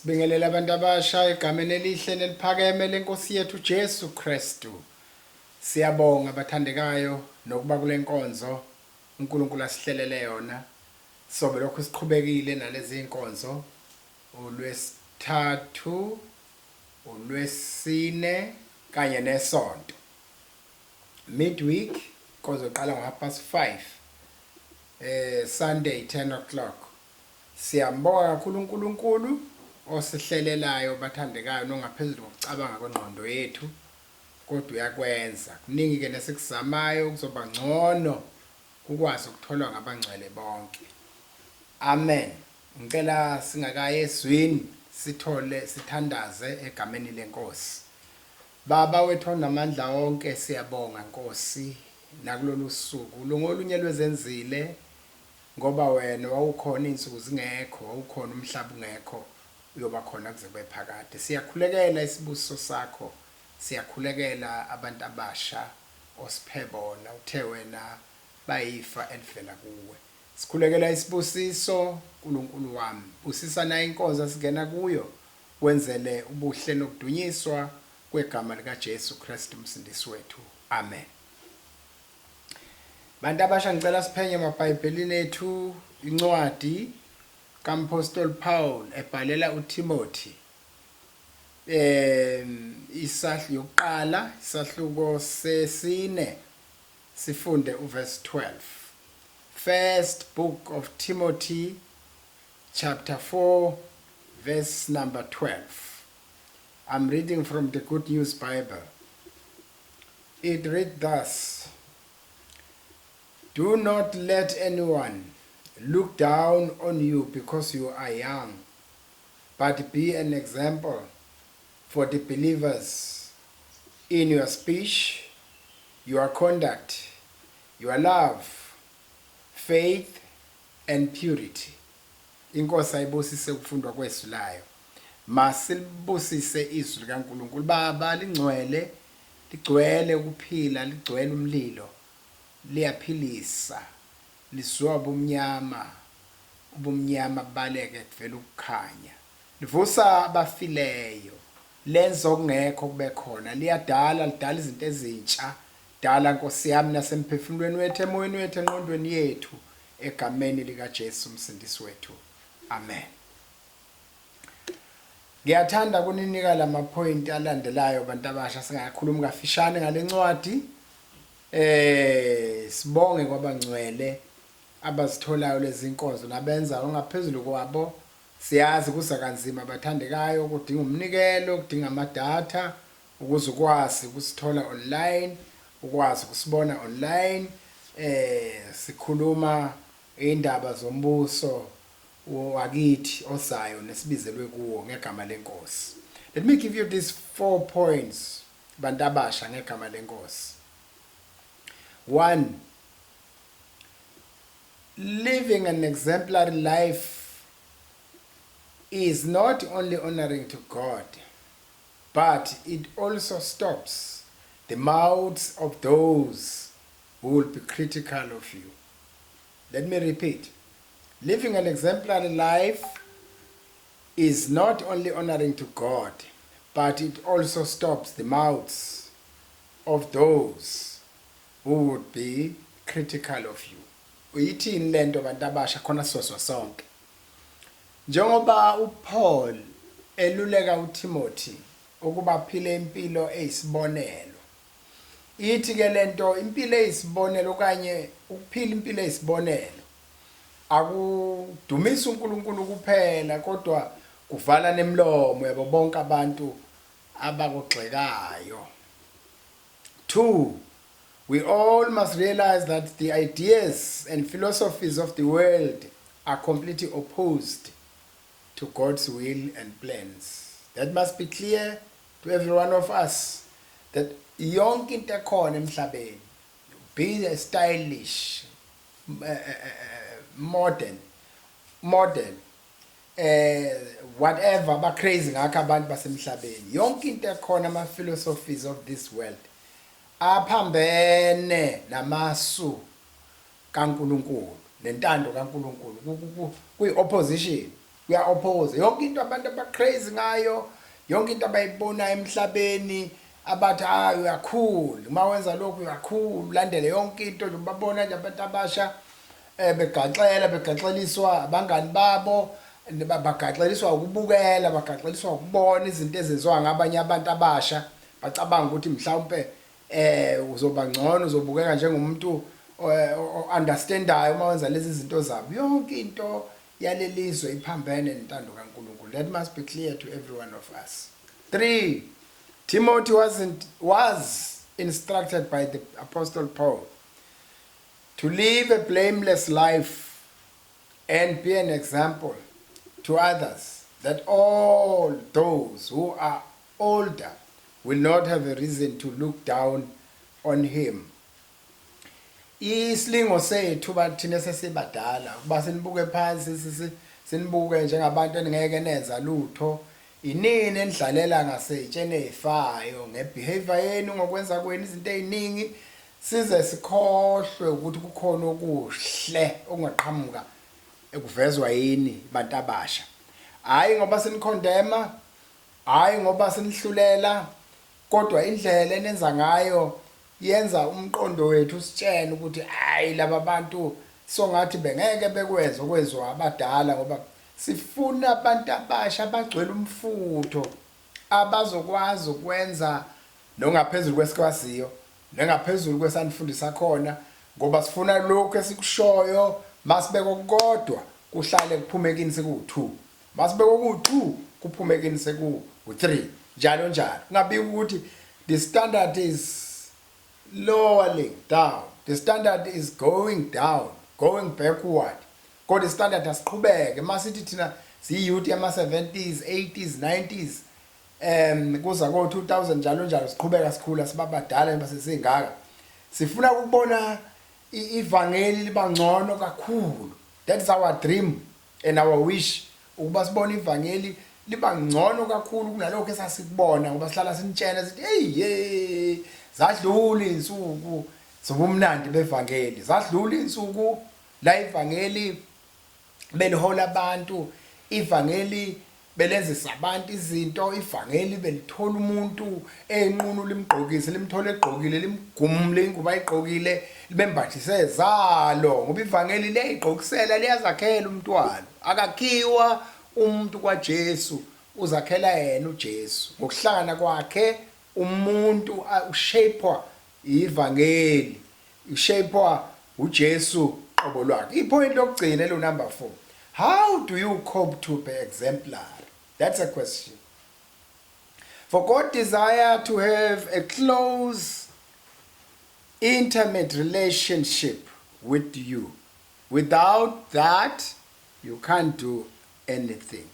Sibingelela abantu abasha egameni elihle neliphakeme lenkosi yethu Jesu Kristu. Siyabonga abathandekayo nokuba kule nkonzo uNkulunkulu asihlelele yona. Sobe lokho siqhubekile nalezi inkonzo uLwesithathu, uLwesine kanye nesonto. Midweek inkonzo iqala ngo5:30. Sunday 10 o'clock. Siyambonga kakhulu uNkulunkulu osihlelelayo bathandekayo nongaphezulu kokucabanga kwengqondo yethu kodwa uyakwenza. Kuningi ke nesikuzamayo kuzoba ngcono ukwazi ukutholwa ngabangcwele bonke. Amen. Ngicela singakaye ezwini sithole sithandaze egameni lenkosi. Baba wethu onamandla onke siyabonga Nkosi nakulolu suku ngolunye lwezenzile ngoba wena wawukhona insuku zingekho wawukhona umhlaba ungekho uyoba khona kuze kube phakade. Siyakhulekela isibusiso sakho, siyakhulekela abantu abasha osiphe bona uthe wena bayifa elivela kuwe. Sikhulekela isibusiso uNkulunkulu wami, busisa na inkonzo singena kuyo wenzele ubuhle nokudunyiswa kwegama lika Jesu Kristu umsindisi wethu. Amen. Bantu abasha ngicela siphenye emabhayibhelini ethu incwadi kaMpostoli Paul ebhalela uTimothy isahlu yokuqala isahluko sesine sifunde uverse 12. First book of Timothy chapter 4 verse number 12. I'm reading from the Good News Bible. It reads thus: Do not let anyone look down on you because you are young, but be an example for the believers in your speech, your conduct, your love, faith, and purity. Inkosi ayibusise ukufundwa kwethu layo. Masilibusise izwi likaNkulunkulu. Baba lingcwele, ligcwele ukuphila, ligcwele umlilo. Liyaphilisa, liswaba ubumnyama baleke kuvela ukukhanya. Livusa abafileyo, lenza okungekho kube khona. Liyadala, lidala izinto ezintsha. Dala Nkosi yami nasemphefumulweni wethu, emoyeni wethu, engqondweni yethu, egameni lika Jesu umsindisi wethu. Amen. Ngiyathanda kuninika lama point alandelayo bantu abasha, singakhuluma kafishane ngale ncwadi. Sibonge kwabangcwele abazitholayo lezi inkonzo nabenza ongaphezulu kwabo. Siyazi kusakanzima abathandekayo kudinga umnikelo, kudinga amadatha ukuze ukwazi ukusithola online, ukwazi ukusibona online. Sikhuluma indaba zombuso wakithi ozayo nesibizelwe kuwo ngegama lenkosi. Let me give you these 4 points bantu abasha ngegama lenkosi. 1. Living an exemplary life is not only honoring to God, but it also stops the mouths of those who will be critical of you. Let me repeat. Living an exemplary life is not only honoring to God, but it also stops the mouths of those who would be critical of you. Uyithini lento bantu abasha khona soswa sonke. Njengoba uPaul eluleka uTimothy ukuba phile impilo eyisibonelo. Ithi ke lento impilo eyisibonelo kanye ukuphila impilo eyisibonelo akudumisa uNkulunkulu kuphela kodwa kuvala nemlomo yabo bonke abantu abakugxekayo. 2. We all must realize that the ideas and philosophies of the world are completely opposed to God's will and plans. That must be clear to every one of us, that yonke into ekhona emhlabeni, be stylish, modern, whatever, ba crazy ngakho abantu basemhlabeni. Yonke into ekhona ama philosophies of this world aphambene namasu kaNkulunkulu nentando kaNkulunkulu kuyi opposition kuya-oppose yonke into abantu aba-crazy ngayo, yonke into abayibonayo emhlabeni abathi hayi uyakhulu, uma wenza lokhu uyakhulu, ulandele yonke into nje babona nje abantu abasha begaxeliswa abangani babo, bagaxeliswa ukubukela, bagaxeliswa ukubona izinto ezenziwa ngabanye abantu abasha, bacabanga ukuthi mhlawumbe uzoba ngcono, uzobukeka njengomuntu understandayo uma wenza lezi zinto zabo. Yonke into yalelizwe iphambene nentando kaNkulunkulu. That must be clear to every one of us. 3, Timothy was instructed by the Apostle Paul to live a blameless life and be an example to others, that all those who are older will not have a reason to look down on him. Isilingo sethu bathina sesibadala kuba sinibuke phansi sinibuke njengabantu engeke nenza lutho, inini enidlalela ngasetshene ezifayo ngebehavior yenu ngokwenza kwenu izinto eziningi, size sikhohlwe ukuthi kukhona okuhle okungaqhamuka ekuvezwa yini bantu abasha. Hayi ngoba sinikhondema, hayi ngoba sinihlulela, kodwa indlela enenza ngayo yenza umqondo wethu usitshene ukuthi hayi laba bantu songathi bengeke bekwenza okwezwa abadala, ngoba sifuna abantu abasha abagcwele umfutho abazokwazi ukwenza nongaphezulu kwesikwaziyo nengaphezulu kwesanifundisa khona, ngoba sifuna lokho esikushoyo masibeke kodwa kuhlale kuphume kini seku2, masibeke ku2 kuphume kini seku3, njalo njalo. Kungabi ukuthi the standard is lowering down, the standard is going down, going backward, kodwa standard asiqhubeke. Masithi thina siyouth yama-70s 80s 90s kuza ko-2000 njalo njalo siqhubeka sikhula sibabadala basesingaka, sifuna ukubona ivangeli liba ngcono kakhulu. That is our dream and our wish, ukuba sibone ivangeli liba ngcono kakhulu kunalokho esasikubona, ngoba sihlala sinitshena sithi hey zadlula insuku zobumnandi bevangeli, zadlula insuku la ivangeli belihola abantu, ivangeli belenzisa abantu izinto, ivangeli belithola umuntu enqunu limgqokise, limthole egqokile, limgumule ingubo ayigqokile, libembathise zalo, ngoba ivangeli liyayigqokisela, liyazakhela umntwana. Akakhiwa umuntu kwaJesu, uzakhela yena uJesu ngokuhlangana kwakhe. Umuntu ushapwa ivangeli, ushapwa uJesu qobo lwakhe. Ipoint lokugcina lo number 4, how do you cope to be exemplary? That's a question. For God desire to have a close, intimate relationship with you. Without that, you can't do anything.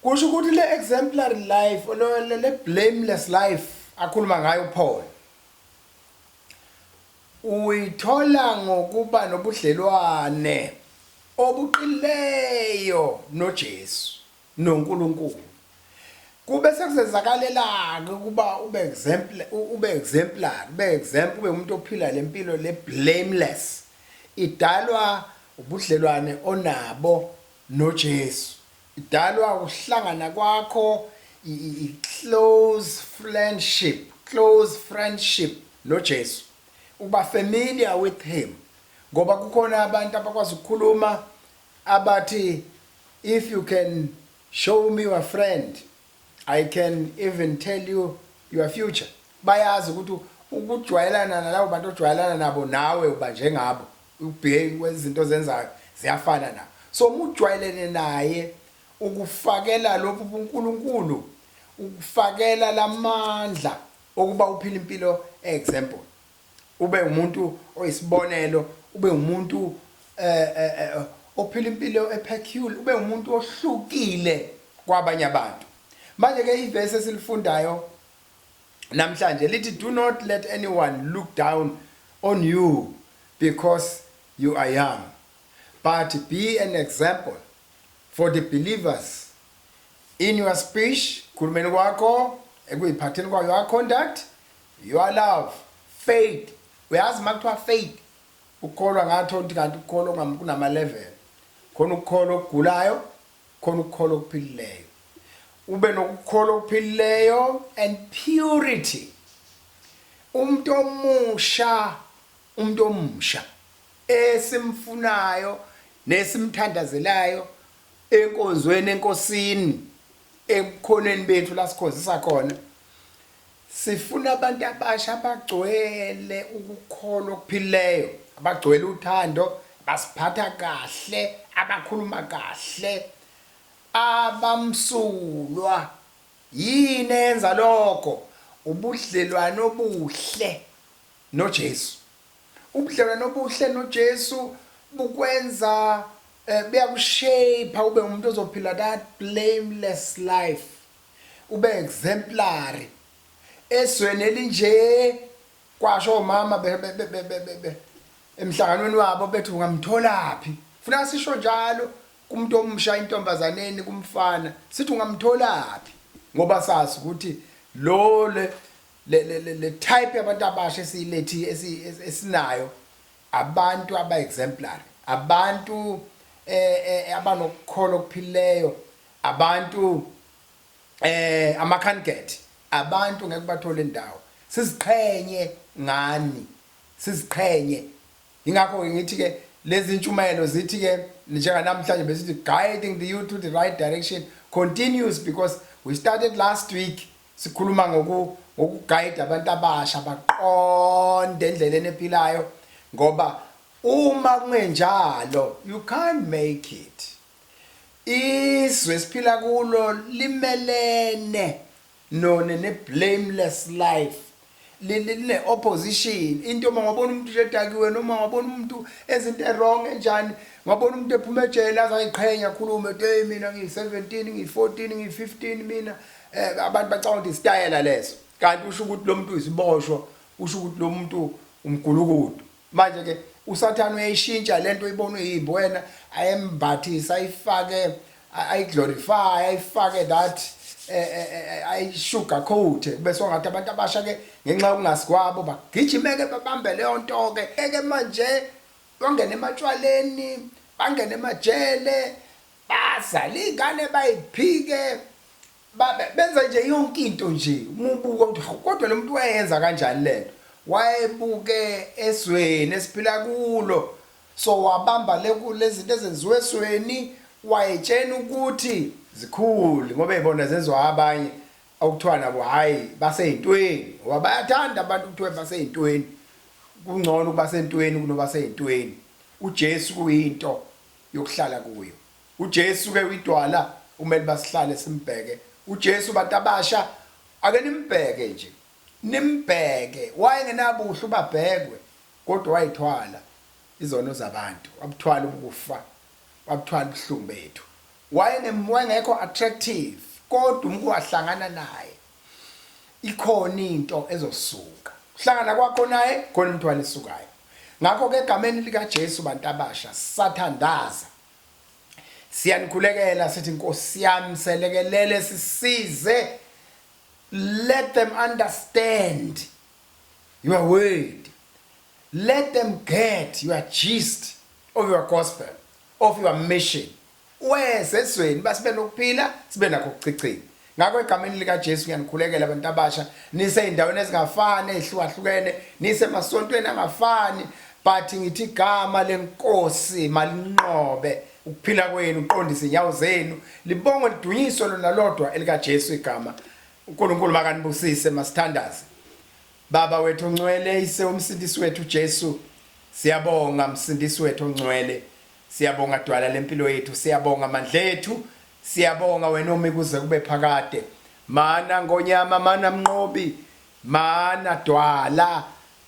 Kusho ukuthi le exemplary life le blameless life akhuluma ngayo Paul uyithola ngokuba nobudlelwane obuqileyo noJesu noNkulunkulu. Kube sekuzenzakalelana ukuba ube example, ube umuntu ophila lempilo le blameless, idalwa ubudlelwane onabo noJesu, idalwa ukuhlangana kwakho close friendship noJesu, uba familiar with him. Ngoba kukhona abantu abakwazi ukukhuluma abathi if you can show me your friend, I can even tell you your future. Bayazi ukuthi ukujwayelana nalabo bantu ojwayelana nabo nawe uba njengabo, ubheke kwezinto zenzayo ziyafana nabo. So umujwayelene naye ukufakela lokhu uNkulunkulu, ukufakela lamandla okuba uphila impilo example, ube umuntu oyisibonelo, ube umuntu ophila impilo epeculiar, ube umuntu ohlukile kwabanye abantu. Manje ke ivesi esilifundayo namhlanje lithi do not let anyone look down on you because you are young, but be an example for the believers in your speech, khulumeni kwakho, ekuyiphatheni kwayo, your conduct, your love, faith. Uyazi makuthiwa faith, ukukholwa ngatho kanti ukukholwa kunama level. Khona ukukholwa okugulayo, khona ukukholwa okuphilileyo. Ube nokukholwa okuphilileyo and purity. Umuntu omusha esimfunayo nesimthandazelayo enkonzweni enkosini ebukhoneni bethu la sikhonzisa khona. Sifuna abantu abasha abagcwele ukukholwa okuphilileyo, abagcwele uthando, basiphatha kahle, abakhuluma kahle, abamsulwa. Yini enza lokho? Ubudlelwano obuhle noJesu. Ubudlelwano obuhle noJesu bukwenza buyakushape ube umuntu ozophila that blameless life. Ube exemplary. Esweni elinje kwasho omama emhlanganweni wabo bethi ungamtholaphi. Funa sisho njalo kumuntu omusha intombazaneni kumfana sithi ungamtholaphi ngoba sazi ukuthi le type yabantu abasha esilethi esinayo abantu aba-exemplary, abantu abanokukholwa okuphileyo, abantu ama-candidate, abantu ngeke bathole indawo. Siziqhenye ngani, siziqhenye. Ingakho ngithi ke lezi ntshumayelo zithi ke njenganamhlanje besithi guiding the youth to the right direction continues, because we started last week sikhuluma ngokuguide abantu abasha baqonde endleleni ephilayo, ngoba uma kungenjalo you can't make it. Izwe esiphila kulo limelene ne blameless life, line opposition. Into uma ngabona umuntu ujedakiwe noma ngabona umuntu ezinto wrong enjani, ngabona umuntu ephuma ejele azayiqhenya khulume hey mina ngiyi17 ngiyi14 ngiyi15 mina abantu bacabanga ukuthi istyle leso, kanti usho ukuthi lo muntu uyisiboshwa, usho ukuthi lo muntu umgulukudu. Manje ke uSathane uyayishintsha lento uyibona uyibona ayembathisa ayifake ayiglorify ayifake that ayisugarcoat bese ngathi abantu abasha ke ngenxa yokungasigwabo bagijimeke babambe leyo nto ke eke manje bangene ematshwaleni bangene emajele bazali ingane bayiphike benza nje yonke into nje umubuka ukuthi kodwa lo muntu wayenza kanjani lento, wayebuke esweni esiphila kulo, so wabamba lezi zinto ezenziwe esweni wayetshena ukuthi zikhulu ngoba ebona zenziwa abanye awukuthiwa nabo hayi baseyintweni, ngoba bayathanda abantu ukuthiwa baseyintweni. Kungcono ukuba sentweni kunoba seyintweni. uJesu kuyinto yokuhlala kuyo. uJesu ke uyidwala umele basihlale simbheke. uJesu bantu abasha ake nimbheke nje, nimbheke. Wayengenabuhle ubabhekwe kodwa wayithwala izono zabantu, wabuthwala ukufa, wabuthwala ubuhlungu bethu. Wayengekho attractive kodwa umuntu wahlangana naye ikhona into ezosuka. Uhlangana kwakho naye khona umthwalo esukayo. Ngakho ke egameni lika Jesu bantu abasha sathandaza, siyanikhulekela sithi Nkosi yami selekelele sisize, let them understand your word, let them get your gist of your gospel, of your mission. Wesesweni basibe nokuphila sibe nakho ukuchichima. Ngakho egameni lika Jesu ngiyanikhulekela abantu abasha nise indaweni ezingafani ezihlukahlukene, nise emasontweni angafani, but ngithi igama lenkosi malinqobe ukuphila kwenu, uqondise inyawo zenu, libonge lidunyiswe lona lodwa elika Jesu igama. uNkulunkulu makanibusise masithandaze. Baba wethu ongcwele, ise umsindisi wethu Jesu, siyabonga msindisi wethu ongcwele, siyabonga dwala lempilo yethu, siyabonga amandla ethu, siyabonga wena omi kuze kube phakade. Mana ngonyama, mana mnqobi, mana dwala,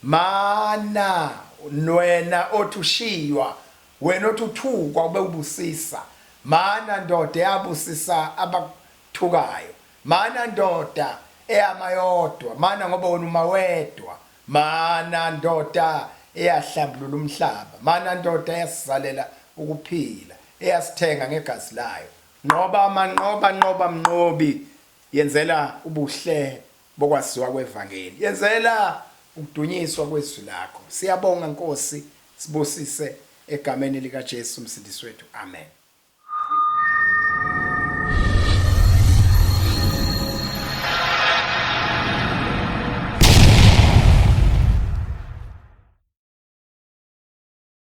mana wena othushiywa, wena othuthukwa ube ubusisa, mana ndoda eyabusisa abakuthukayo, mana ndoda eyamayodwa, mana ngoba wena uma wedwa, mana ndoda eyahlambulula umhlaba, mana ndoda eyasizalela ukuphila, eyasithenga ngegazi layo. Nqoba mnqobi, yenzela ubuhle bokwaziwa kwevangeli, yenzela ukudunyiswa kwezwi lakho. Siyabonga Nkosi, sibusise egameni lika Jesu umsindisi wethu. Amen.